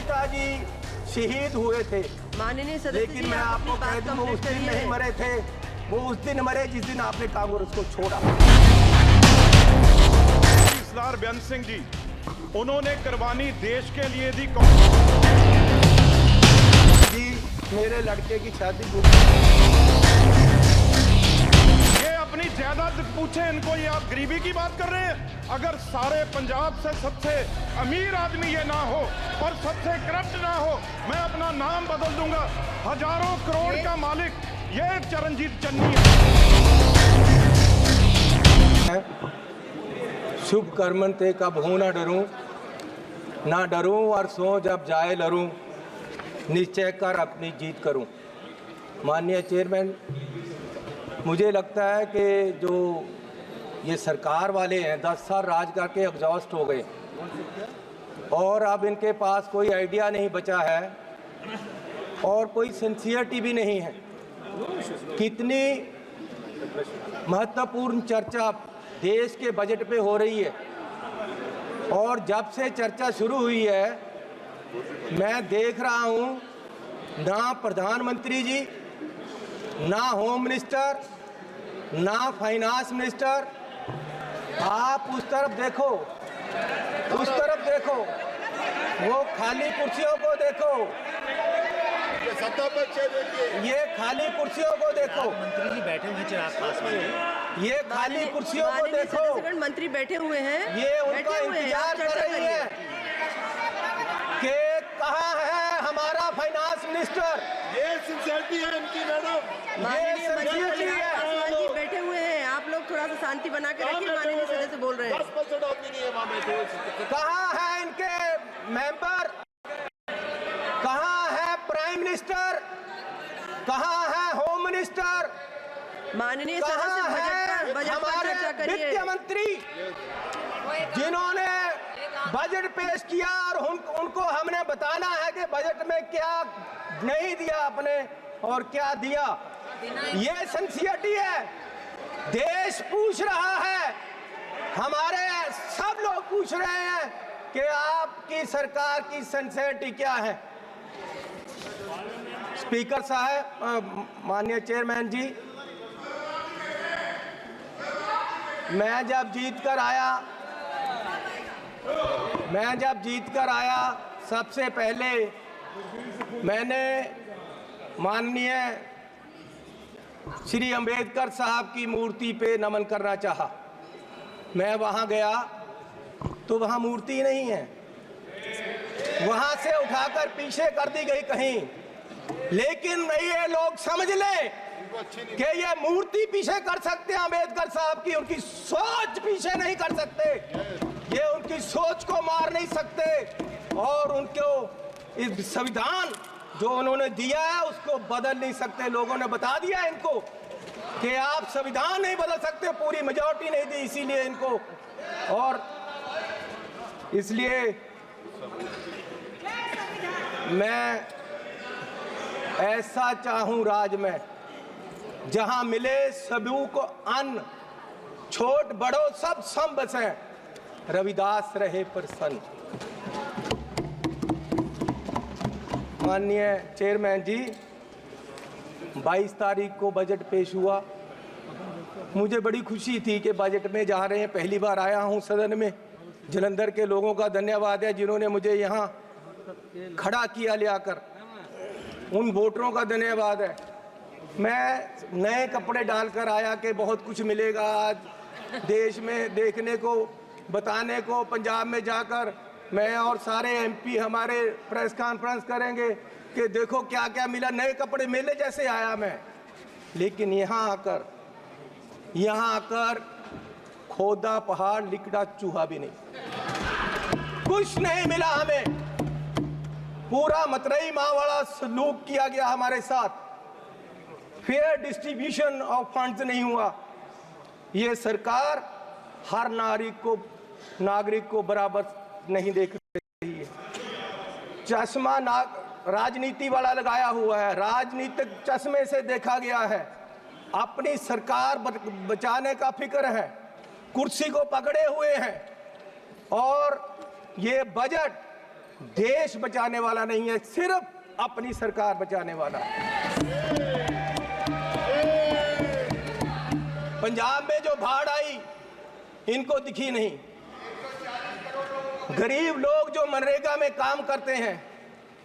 नेताजी शहीद हुए थे, माननीय सदस्य लेकिन मैं आपको कह दूं वो उस दिन नहीं मरे थे, वो उस दिन मरे जिस दिन आपने कांग्रेस को छोड़ा। सरदार बेअंत सिंह जी, उन्होंने कुर्बानी देश के लिए दी। जी मेरे लड़के की शादी ये अपनी जायदाद पूछे इनको, ये आप गरीबी की बात कर रहे हैं? अगर सारे पंजाब से सबसे अमीर आदमी ये ना हो और सबसे करप्ट ना हो, मैं अपना नाम बदल दूंगा। हजारों करोड़ का मालिक ये चरणजीत चन्नी है। शुभ कर्मन ते कब हूं ना डरूं और सोच अब जाए लरूं, निश्चय कर अपनी जीत करूं। माननीय चेयरमैन, मुझे लगता है कि जो ये सरकार वाले हैं 10 साल राज करके एग्जॉस्ट हो गए और अब इनके पास कोई आइडिया नहीं बचा है और कोई सिंसियरिटी भी नहीं है। कितनी महत्वपूर्ण चर्चा देश के बजट पे हो रही है और जब से चर्चा शुरू हुई है मैं देख रहा हूं ना प्रधानमंत्री जी, ना होम मिनिस्टर, ना फाइनेंस मिनिस्टर। आप उस तरफ देखो, वो खाली कुर्सियों को देखो, ये खाली कुर्सियों को देखो। मंत्री जी बैठे हुए हैं आसपास में, ये खाली कुर्सियों को देखो, मंत्री बैठे हुए हैं, ये उनका इंतजार कर रही है कि कहाँ है हमारा फाइनेंस मिनिस्टर। ये सिंसियरिटी है इनकी मैडम। माननीय मंत्री जी बैठे हुए हैं, आप लोग थोड़ा सा शांति बना के रखिए। माननीय सदस्य बोल रहे हैं। 10% आदमी नहीं है वहाँ में। कहाँ है इनके मेंबर, कहाँ है प्राइम मिनिस्टर, कहाँ है होम मिनिस्टर, माननीय कहाँ है बजट पर हमारे चर्चा करिए। वित्त मंत्री जिन्होंने बजट पेश किया और उनको हमने बताना है कि बजट में क्या नहीं दिया आपने और क्या दिया। ये सिंसियरिटी है। देश पूछ रहा है, हमारे सब लोग पूछ रहे हैं कि आपकी सरकार की सिंसियरिटी क्या है। स्पीकर साहब, माननीय चेयरमैन जी, मैं जब जीत कर आया सबसे पहले मैंने माननीय श्री अंबेडकर साहब की मूर्ति पे नमन करना चाहा। मैं वहां गया तो वहां मूर्ति नहीं है, वहां से उठाकर पीछे कर दी गई कहीं। लेकिन ये लोग समझ लें कि ये मूर्ति पीछे कर सकते हैं अंबेडकर साहब की, उनकी सोच पीछे नहीं कर सकते, ये उनकी सोच को मार नहीं सकते और उनको इस संविधान जो उन्होंने दिया है उसको बदल नहीं सकते। लोगों ने बता दिया इनको कि आप संविधान नहीं बदल सकते, पूरी मेजॉरिटी नहीं दी इसीलिए इनको। और इसलिए मैं ऐसा चाहूं राज में जहां मिले सभी को अन्न, छोट बड़ो सब सम बसे, रविदास रहे प्रसन्न। माननीय चेयरमैन जी, 22 तारीख को बजट पेश हुआ। मुझे बड़ी खुशी थी कि बजट में जा रहे हैं, पहली बार आया हूं सदन में। जलंधर के लोगों का धन्यवाद है जिन्होंने मुझे यहां खड़ा किया ले आकर, उन वोटरों का धन्यवाद है। मैं नए कपड़े डालकर आया कि बहुत कुछ मिलेगा आज देश में देखने को, बताने को। पंजाब में जाकर मैं और सारे एमपी हमारे प्रेस कॉन्फ्रेंस करेंगे कि देखो क्या क्या मिला, नए कपड़े मिले जैसे आया मैं। लेकिन यहाँ आकर खोदा पहाड़, लिकड़ा चूहा भी नहीं, कुछ नहीं मिला हमें। पूरा मतरई माँ वाला सलूक किया गया हमारे साथ, फेयर डिस्ट्रीब्यूशन ऑफ फंड्स नहीं हुआ। ये सरकार हर नागरिक को बराबर नहीं देख रही है। चश्मा राजनीति वाला लगाया हुआ है, राजनीतिक चश्मे से देखा गया है। अपनी सरकार बचाने का फिक्र है, कुर्सी को पकड़े हुए हैं। और ये बजट देश बचाने वाला नहीं है, सिर्फ अपनी सरकार बचाने वाला है। पंजाब में जो बाढ़ आई इनको दिखी नहीं। गरीब लोग जो मनरेगा में काम करते हैं,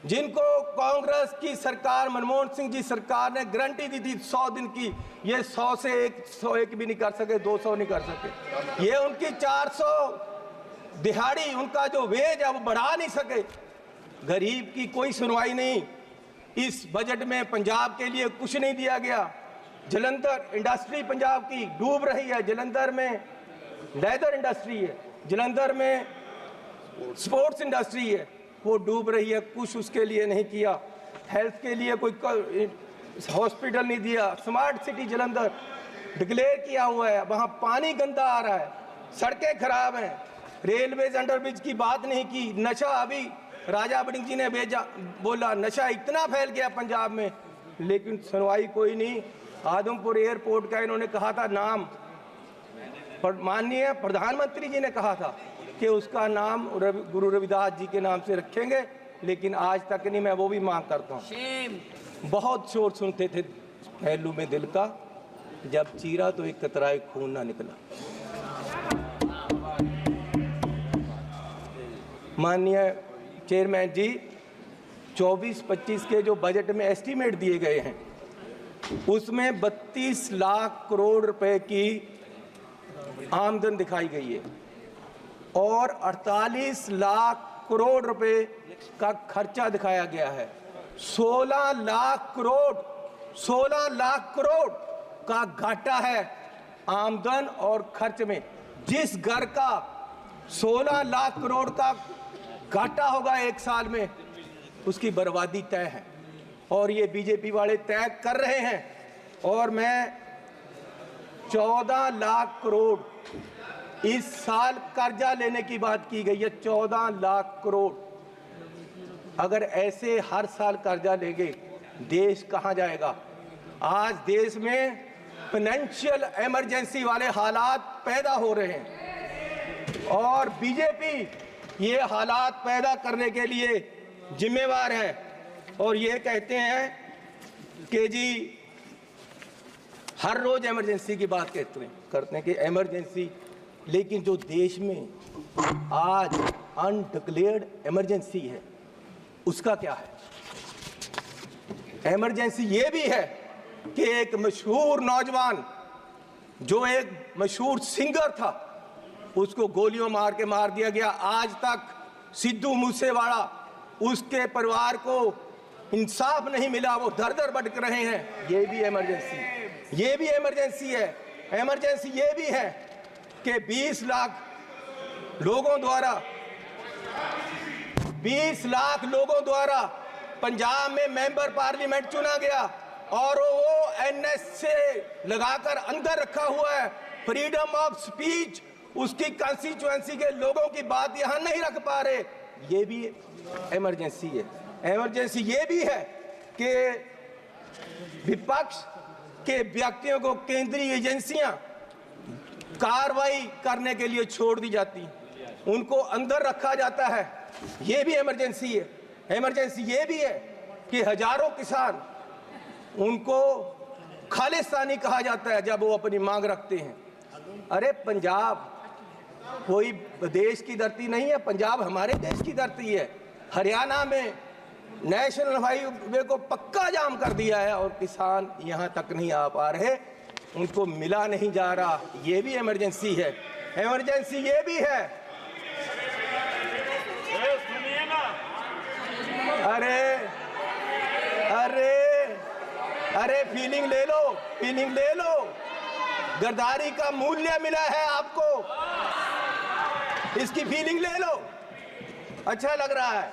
जिनको कांग्रेस की सरकार, मनमोहन सिंह जी सरकार ने गारंटी दी थी 100 दिन की, ये 100 से 101 भी नहीं कर सके, 200 नहीं कर सके। ये उनकी 400 दिहाड़ी, उनका जो वेज है वो बढ़ा नहीं सके। गरीब की कोई सुनवाई नहीं। इस बजट में पंजाब के लिए कुछ नहीं दिया गया। जलंधर इंडस्ट्री पंजाब की डूब रही है। जलंधर में लेदर इंडस्ट्री है, जलंधर में स्पोर्ट्स इंडस्ट्री है, वो डूब रही है। कुछ उसके लिए नहीं किया। हेल्थ के लिए कोई हॉस्पिटल नहीं दिया। स्मार्ट सिटी जलंधर डिक्लेयर किया हुआ है, वहाँ पानी गंदा आ रहा है, सड़कें खराब हैं। रेलवेज अंडरब्रिज की बात नहीं की। नशा, अभी राजा बड़िंग जी ने बोला नशा इतना फैल गया पंजाब में, लेकिन सुनवाई कोई नहीं। आदमपुर एयरपोर्ट का इन्होंने कहा था नाम, माननीय प्रधानमंत्री जी ने कहा था कि उसका नाम गुरु रविदास जी के नाम से रखेंगे, लेकिन आज तक नहीं। मैं वो भी मांग करता हूँ। बहुत शोर सुनते थे पहलू में दिल का, जब चीरा तो एक कतराए खून ना निकला। माननीय चेयरमैन जी, 24-25 के जो बजट में एस्टीमेट दिए गए हैं, उसमें 32 लाख करोड़ रुपए की आमदन दिखाई गई है और 48 लाख करोड़ रुपए का खर्चा दिखाया गया है। 16 लाख करोड़ का घाटा है आमदन और खर्च में। जिस घर का 16 लाख करोड़ का घाटा होगा एक साल में, उसकी बर्बादी तय है और ये बीजेपी वाले तय कर रहे हैं। और मैं 14 लाख करोड़ इस साल कर्जा लेने की बात की गई है। 14 लाख करोड़ अगर ऐसे हर साल कर्जा लेंगे, देश कहां जाएगा? आज देश में फाइनेंशियल इमरजेंसी वाले हालात पैदा हो रहे हैं और बीजेपी ये हालात पैदा करने के लिए जिम्मेवार है। और ये कहते हैं कि जी हर रोज इमरजेंसी की बात करते हैं कि इमरजेंसी, लेकिन जो देश में आज अनडिक्लेयर्ड इमरजेंसी है उसका क्या है? इमरजेंसी ये भी है कि एक मशहूर नौजवान जो एक मशहूर सिंगर था, उसको गोलियों मार के मार दिया गया। आज तक सिद्धू मूसेवाला, उसके परिवार को इंसाफ नहीं मिला, वो दर दर भटक रहे हैं। ये भी इमरजेंसी, ये भी इमरजेंसी है। इमरजेंसी ये भी है कि 20 लाख लोगों द्वारा पंजाब में मेंबर पार्लियामेंट चुना गया और वो एनएस से लगाकर अंदर रखा हुआ है। फ्रीडम ऑफ स्पीच, उसकी कंस्टिट्यूएंसी के लोगों की बात यहां नहीं रख पा रहे। ये भी इमरजेंसी है। इमरजेंसी ये भी है कि विपक्ष के व्यक्तियों को केंद्रीय एजेंसियां कार्रवाई करने के लिए छोड़ दी जाती, उनको अंदर रखा जाता है। ये भी इमरजेंसी है। इमरजेंसी ये भी है कि हजारों किसान, उनको खालिस्तानी कहा जाता है जब वो अपनी मांग रखते हैं। अरे पंजाब कोई देश की धरती नहीं है, पंजाब हमारे देश की धरती है। हरियाणा में नेशनल हाईवे को पक्का जाम कर दिया है और किसान यहाँ तक नहीं आ पा रहे, उनको मिला नहीं जा रहा। ये भी इमरजेंसी है। इमरजेंसी ये भी है, अरे फीलिंग ले लो, फीलिंग ले लो। गद्दारी का मूल्य मिला है आपको, इसकी फीलिंग ले लो, अच्छा लग रहा है।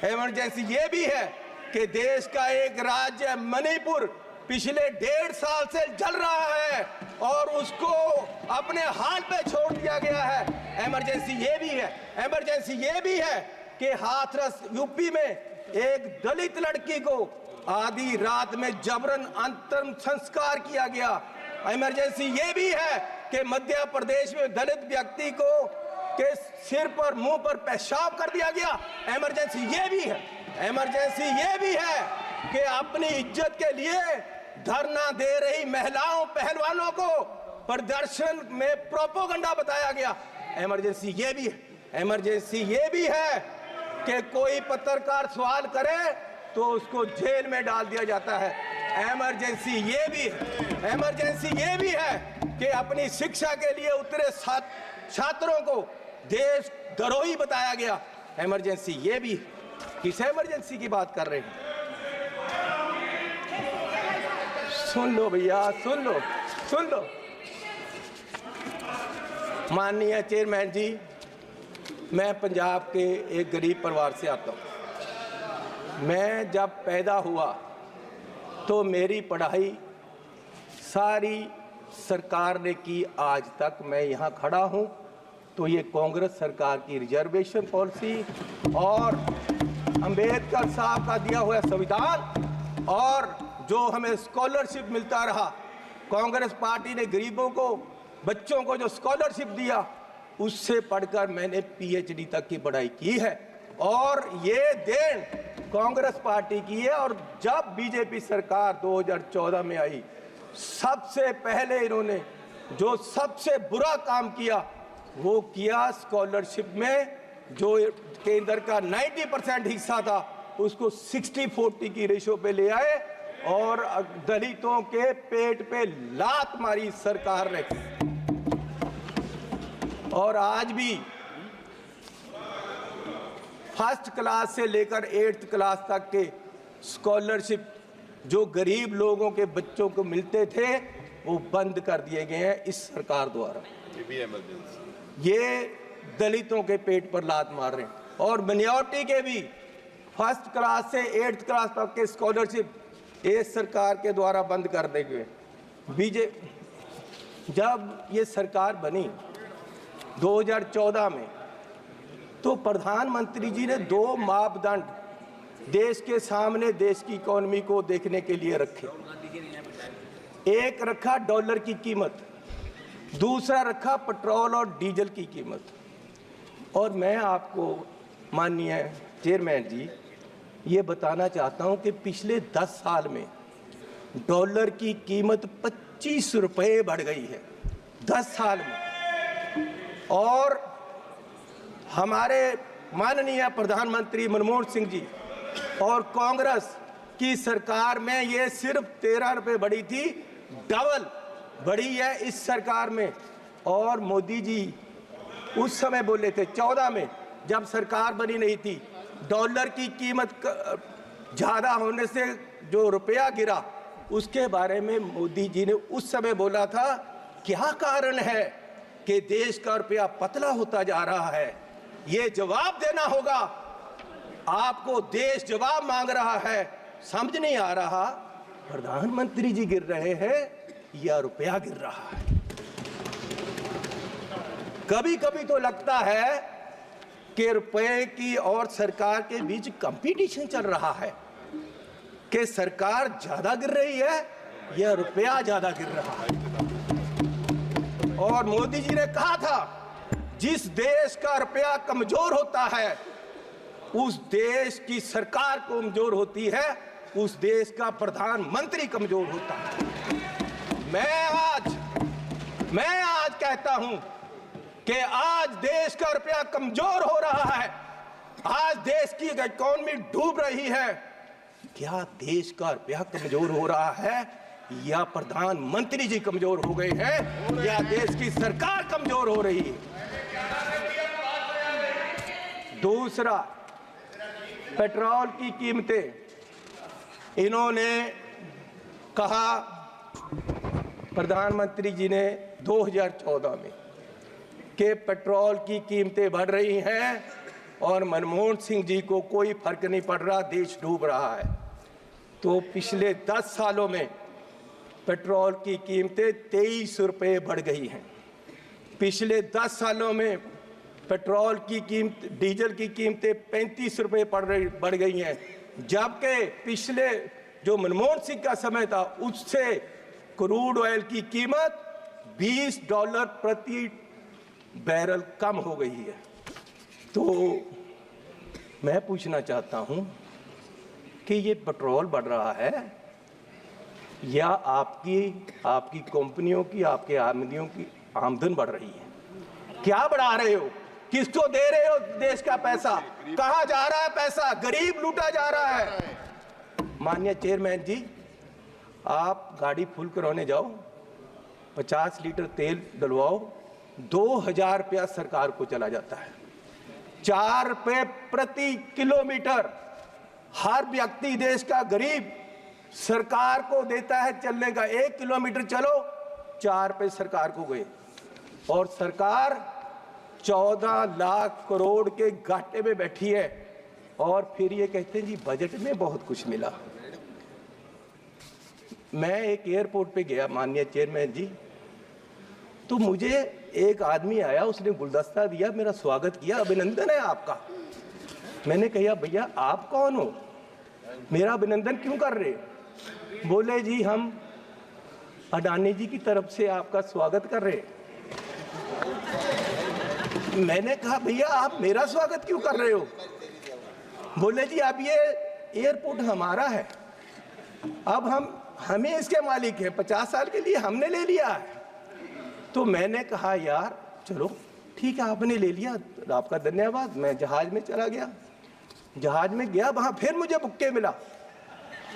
इमरजेंसी ये भी है कि देश का एक राज्य मणिपुर पिछले 1.5 साल से जल रहा है और उसको अपने हाल पे छोड़ दिया गया है। इमरजेंसी ये भी है। इमरजेंसी ये भी है कि हाथरस यूपी में एक दलित लड़की को आधी रात में जबरन अंतिम संस्कार किया गया। इमरजेंसी ये भी है कि मध्य प्रदेश में दलित व्यक्ति को के सिर पर मुंह पर पेशाब कर दिया गया। इमरजेंसी ये भी है, इमरजेंसी ये भी है कि अपनी इज्जत के लिए धरना दे रही महिलाओं पहलवानों को प्रदर्शन में प्रोपोगंडा बताया गया। इमरजेंसी ये भी है, इमरजेंसी ये भी है कि कोई पत्रकार सवाल करे तो उसको जेल में डाल दिया जाता है। इमरजेंसी ये भी है, इमरजेंसी ये भी है कि अपनी शिक्षा के लिए उतरे छात्रों को देशद्रोही बताया गया। इमरजेंसी ये भी है। किस इमरजेंसी की बात कर रहे हैं? सुन लो भैया, सुन लो, सुन लो। माननीय चेयरमैन जी, मैं पंजाब के एक गरीब परिवार से आता हूँ। मैं जब पैदा हुआ तो मेरी पढ़ाई सारी सरकार ने की। आज तक मैं यहाँ खड़ा हूँ तो ये कांग्रेस सरकार की रिजर्वेशन पॉलिसी और अंबेडकर साहब का दिया हुआ संविधान और जो हमें स्कॉलरशिप मिलता रहा, कांग्रेस पार्टी ने गरीबों को, बच्चों को जो स्कॉलरशिप दिया, उससे पढ़कर मैंने पीएचडी तक की पढ़ाई की है और ये देन कांग्रेस पार्टी की है। और जब बीजेपी सरकार 2014 में आई, सबसे पहले इन्होंने जो सबसे बुरा काम किया वो किया, स्कॉलरशिप में जो केंद्र का 90% हिस्सा था उसको 60-40 की रेशो पे ले आए और दलितों के पेट पे लात मारी सरकार ने। और आज भी फर्स्ट क्लास से लेकर 8th क्लास तक के स्कॉलरशिप जो गरीब लोगों के बच्चों को मिलते थे वो बंद कर दिए गए हैं इस सरकार द्वारा। ये भी इमरजेंसी, ये दलितों के पेट पर लात मार रहे हैं। और मिनॉरिटी के भी फर्स्ट क्लास से 8th क्लास तक के स्कॉलरशिप इस सरकार के द्वारा बंद कर दिए गए। जब ये सरकार बनी 2014 में तो प्रधानमंत्री जी ने 2 मापदंड देश के सामने देश की इकोनॉमी को देखने के लिए रखे। एक रखा डॉलर की कीमत, दूसरा रखा पेट्रोल और डीजल की कीमत। और मैं आपको माननीय चेयरमैन जी ये बताना चाहता हूं कि पिछले 10 साल में डॉलर की कीमत 25 रुपये बढ़ गई है 10 साल में। और हमारे माननीय प्रधानमंत्री मनमोहन सिंह जी और कांग्रेस की सरकार में ये सिर्फ 13 रुपये बढ़ी थी, डबल बढ़ी है इस सरकार में। और मोदी जी उस समय बोले थे 14 में जब सरकार बनी नहीं थी, डॉलर की कीमत ज़्यादा होने से जो रुपया गिरा उसके बारे में मोदी जी ने उस समय बोला था क्या कारण है कि देश का रुपया पतला होता जा रहा है, ये जवाब देना होगा आपको। देश जवाब मांग रहा है, समझ नहीं आ रहा प्रधानमंत्री जी गिर रहे हैं या रुपया गिर रहा है। कभी कभी तो लगता है कि रुपए की और सरकार के बीच कंपटीशन चल रहा है कि सरकार ज्यादा गिर रही है या रुपया ज्यादा गिर रहा है। और मोदी जी ने कहा था जिस देश का रुपया कमजोर होता है उस देश की सरकार कमजोर होती है, उस देश का प्रधानमंत्री कमजोर होता है। मैं आज कहता हूं कि आज देश का रुपया कमजोर हो रहा है, आज देश की इकोनॉमी डूब रही है। क्या देश का रुपया कमजोर हो रहा है या प्रधानमंत्री जी कमजोर हो गए हैं या देश की सरकार कमजोर हो रही है? दूसरा, पेट्रोल की कीमतें इन्होंने कहा, प्रधानमंत्री जी ने 2014 में कि पेट्रोल की कीमतें बढ़ रही हैं और मनमोहन सिंह जी को कोई फर्क नहीं पड़ रहा, देश डूब रहा है। तो पिछले 10 सालों में पेट्रोल की कीमतें 23 रुपये बढ़ गई हैं। पिछले 10 सालों में पेट्रोल की कीमत, डीजल की कीमतें 35 रुपये बढ़ गई हैं, जबकि पिछले जो मनमोहन सिंह का समय था उससे क्रूड ऑयल की कीमत $20 प्रति बैरल कम हो गई है। तो मैं पूछना चाहता हूं कि ये पेट्रोल बढ़ रहा है या आपकी कंपनियों की, आपके आमदनियों की आमदन बढ़ रही है? क्या बढ़ा रहे हो? किसको दे रहे हो देश का पैसा? कहां जा रहा है पैसा? गरीब लूटा जा रहा है। माननीय चेयरमैन जी, आप गाड़ी फुल करवाने जाओ, 50 लीटर तेल डलवाओ, 2000 रुपया सरकार को चला जाता है। 4 रुपये प्रति किलोमीटर हर व्यक्ति देश का गरीब सरकार को देता है चलने का। 1 किलोमीटर चलो 4 रुपये सरकार को गए, और सरकार 14 लाख करोड़ के घाटे में बैठी है। और फिर ये कहते हैं जी बजट में बहुत कुछ मिला। मैं एक एयरपोर्ट पे गया माननीय चेयरमैन जी, तो मुझे एक आदमी आया, उसने गुलदस्ता दिया, मेरा स्वागत किया, अभिनंदन है आपका। मैंने कहा भैया आप कौन हो, मेरा अभिनंदन क्यों कर रहे? बोले जी हम अडानी जी की तरफ से आपका स्वागत कर रहे। मैंने कहा भैया आप मेरा स्वागत क्यों कर रहे हो? बोले जी अब ये एयरपोर्ट हमारा है, अब हमें इसके मालिक है, 50 साल के लिए हमने ले लिया है। तो मैंने कहा यार चलो ठीक है, आपने ले लिया, आपका धन्यवाद। मैं जहाज में चला गया, जहाज में गया, वहां फिर मुझे बुक्के मिला।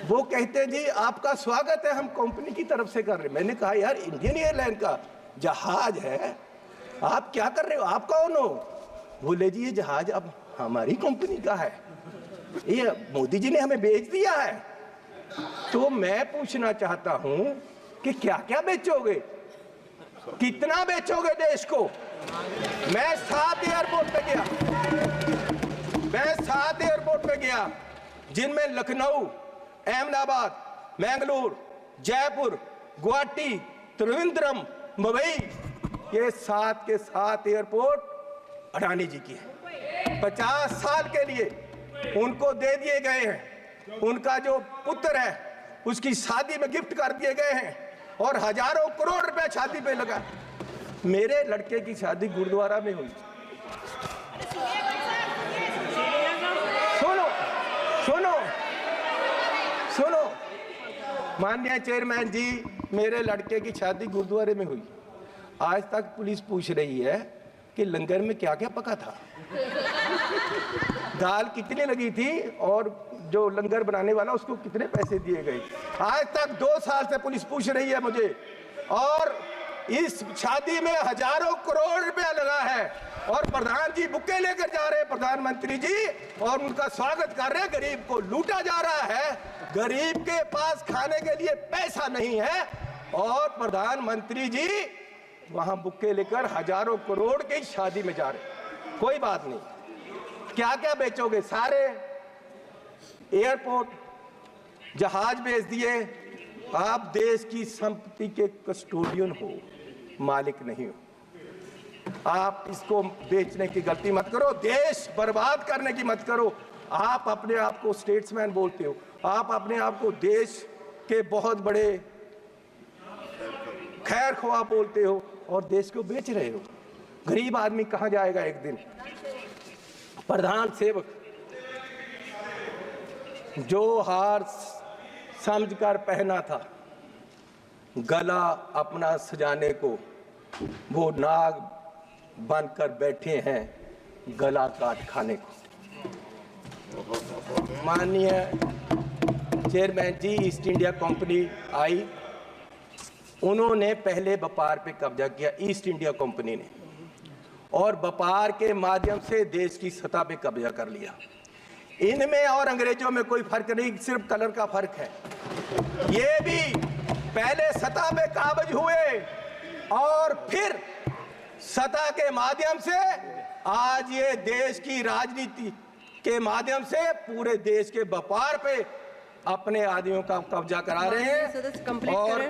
वो कहते हैं जी आपका स्वागत है, हम कंपनी की तरफ से कर रहे। मैंने कहा यार इंडियन एयरलाइन का जहाज है, आप क्या कर रहे हो, आप कौन हो? बोले जी ये जहाज अब हमारी कंपनी का है, ये मोदी जी ने हमें बेच दिया है। तो मैं पूछना चाहता हूं कि क्या क्या बेचोगे, कितना बेचोगे देश को? मैं 7 एयरपोर्ट पे गया, जिनमें लखनऊ, अहमदाबाद, मैंगलोर, जयपुर, गुवाहाटी, त्रिवेंद्रम, मुंबई, ये 7 के 7 एयरपोर्ट अडानी जी की है। 50 साल के लिए उनको दे दिए गए हैं। उनका जो पुत्र है उसकी शादी में गिफ्ट कर दिए गए हैं, और हजारों करोड़ रुपए शादी पे लगा। मेरे लड़के की शादी गुरुद्वारा में हुई। सुनो सुनो सुनो माननीय चेयरमैन जी, मेरे लड़के की शादी गुरुद्वारे में हुई। आज तक पुलिस पूछ रही है कि लंगर में क्या क्या पका था, दाल कितनी लगी थी, और जो लंगर बनाने वाला उसको कितने पैसे दिए गए। आज तक 2 साल से पुलिस पूछ रही है मुझे, और इस शादी में हजारों करोड़ रुपया लगा है, और प्रधान जी बुक्के लेकर जा रहे हैं, प्रधानमंत्री जी, और उनका स्वागत कर रहे हैं। गरीब को लूटा जा रहा है, गरीब के पास खाने के लिए पैसा नहीं है, और प्रधानमंत्री जी वहां बुक्के लेकर हजारों करोड़ की शादी में जा रहे। कोई बात नहीं, क्या क्या बेचोगे? सारे एयरपोर्ट, जहाज बेच दिए। आप देश की संपत्ति के कस्टोडियन हो, मालिक नहीं हो। आप इसको बेचने की गलती मत करो, देश बर्बाद करने की मत करो। आप अपने आप को स्टेट्समैन बोलते हो, आप अपने आप को देश के बहुत बड़े खैर ख्वाह बोलते हो, और देश को बेच रहे हो। गरीब आदमी कहां जाएगा एक दिन? प्रधान सेवक जो हार समझकर पहना था, गला अपना सजाने को, वो नाग बनकर बैठे हैं गला काट खाने को। माननीय चेयरमैन जी, ईस्ट इंडिया कंपनी आई, उन्होंने पहले व्यापार पे कब्जा किया, ईस्ट इंडिया कंपनी ने, और व्यापार के माध्यम से देश की सतह पे कब्जा कर लिया। इनमें और अंग्रेजों में कोई फर्क नहीं, सिर्फ कलर का फर्क है। ये भी पहले सतह पे काबज हुए, और फिर सतह के माध्यम से आज ये देश की राजनीति के माध्यम से पूरे देश के व्यापार पे अपने आदमियों का कब्जा करा रहे हैं। और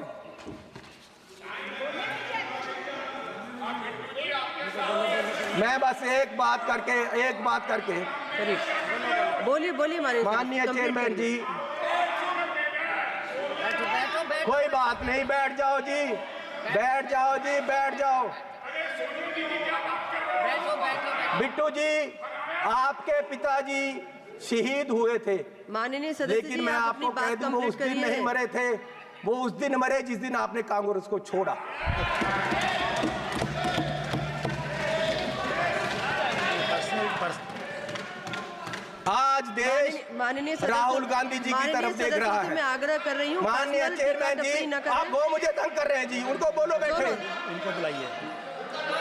मैं बस एक बात करके बोलिए माननीय चेयरमैन जी, कोई बात नहीं, बैठ जाओ जी, बैठ जाओ। बिट्टू जी, आपके पिताजी शहीद हुए थे, माननीय सदस्य लेकिन जी, मैं आप आपको अपनी कह बात दूं वो कंप्लीट उस दिन करिए। नहीं मरे थे, वो उस दिन मरे जिस दिन आपने कांग्रेस को छोड़ा। आज देश माननीय सदस्य- राहुल गांधी जी की माननीय तरफ देख सदस्य रहा से है। मैं आग्रह कर रही हूँ, माननीय पर्सनल चेयरमैन टिप्पणी जी, न करें। आप वो मुझे तंग कर रहे हैं जी, उनको बोलो बैठे। इनको बुलाइए।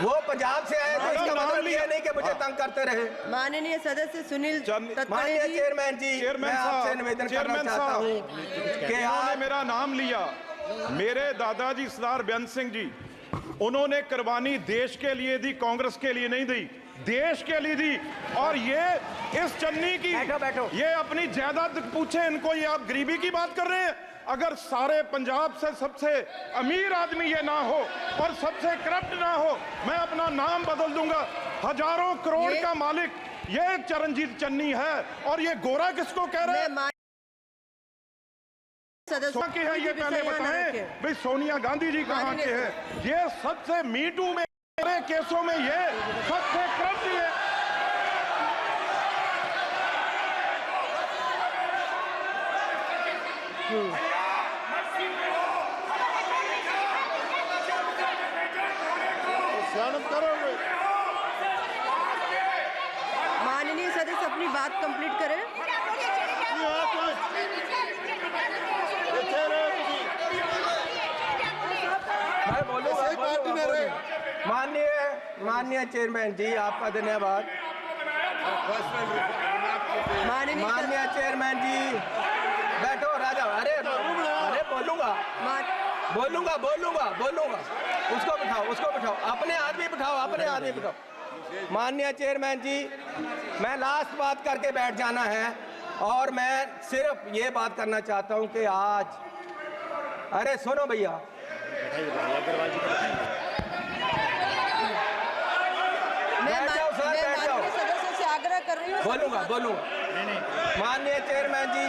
वो पंजाब से आए थे, इसका नाम मतलब लिया। ये नहीं कि मुझे तंग करते रहे। माननीय सदस्य सुनील तत्पड़े माननीय जी, चेयरमैन जी, चेयरमैन मैं आपसे साहब, निवेदन करना चेयरमैन चाहता साहब, हूँ कि उन्होंने आज मेरा नाम लिया। मेरे दादाजी सरदार बेअंत सिंह जी, उन्होंने कुर्बानी देश के लिए दी, कांग्रेस के लिए नहीं दी, देश के लिए दी। और ये इस चन्नी की बैठो। ये अपनी जायदाद पूछे इनको, ये आप गरीबी की बात कर रहे हैं। अगर सारे पंजाब से सबसे अमीर आदमी ये ना हो और सबसे करप्ट ना हो, मैं अपना नाम बदल दूंगा। हजारों करोड़ का मालिक ये चरणजीत चन्नी है। और ये गोरा किसको कह रहे हैं? सदस्य के हैं ये पहले बताएं भाई, सोनिया गांधी जी कहाँ के हैं? ये सबसे मीटू में केसों में ये सबसे करप्ट है। माननीय सदस्य अपनी बात कंप्लीट करें। मैं बोलूंगा। माननीय चेयरमैन जी, आपका धन्यवाद। माननीय चेयरमैन जी, बैठो राजा। अरे बोलूंगा। उसको बिठाओ, अपने आदमी बिठाओ। माननीय चेयरमैन जी, मैं लास्ट बात करके बैठ जाना है, और मैं सिर्फ ये बात करना चाहता हूं कि आज, अरे सुनो भैया, बैठ जाओ सर, बैठ जाओ। माननीय सदस्य से आग्रह कर रही हूँ। बोलूंगा। माननीय चेयरमैन जी,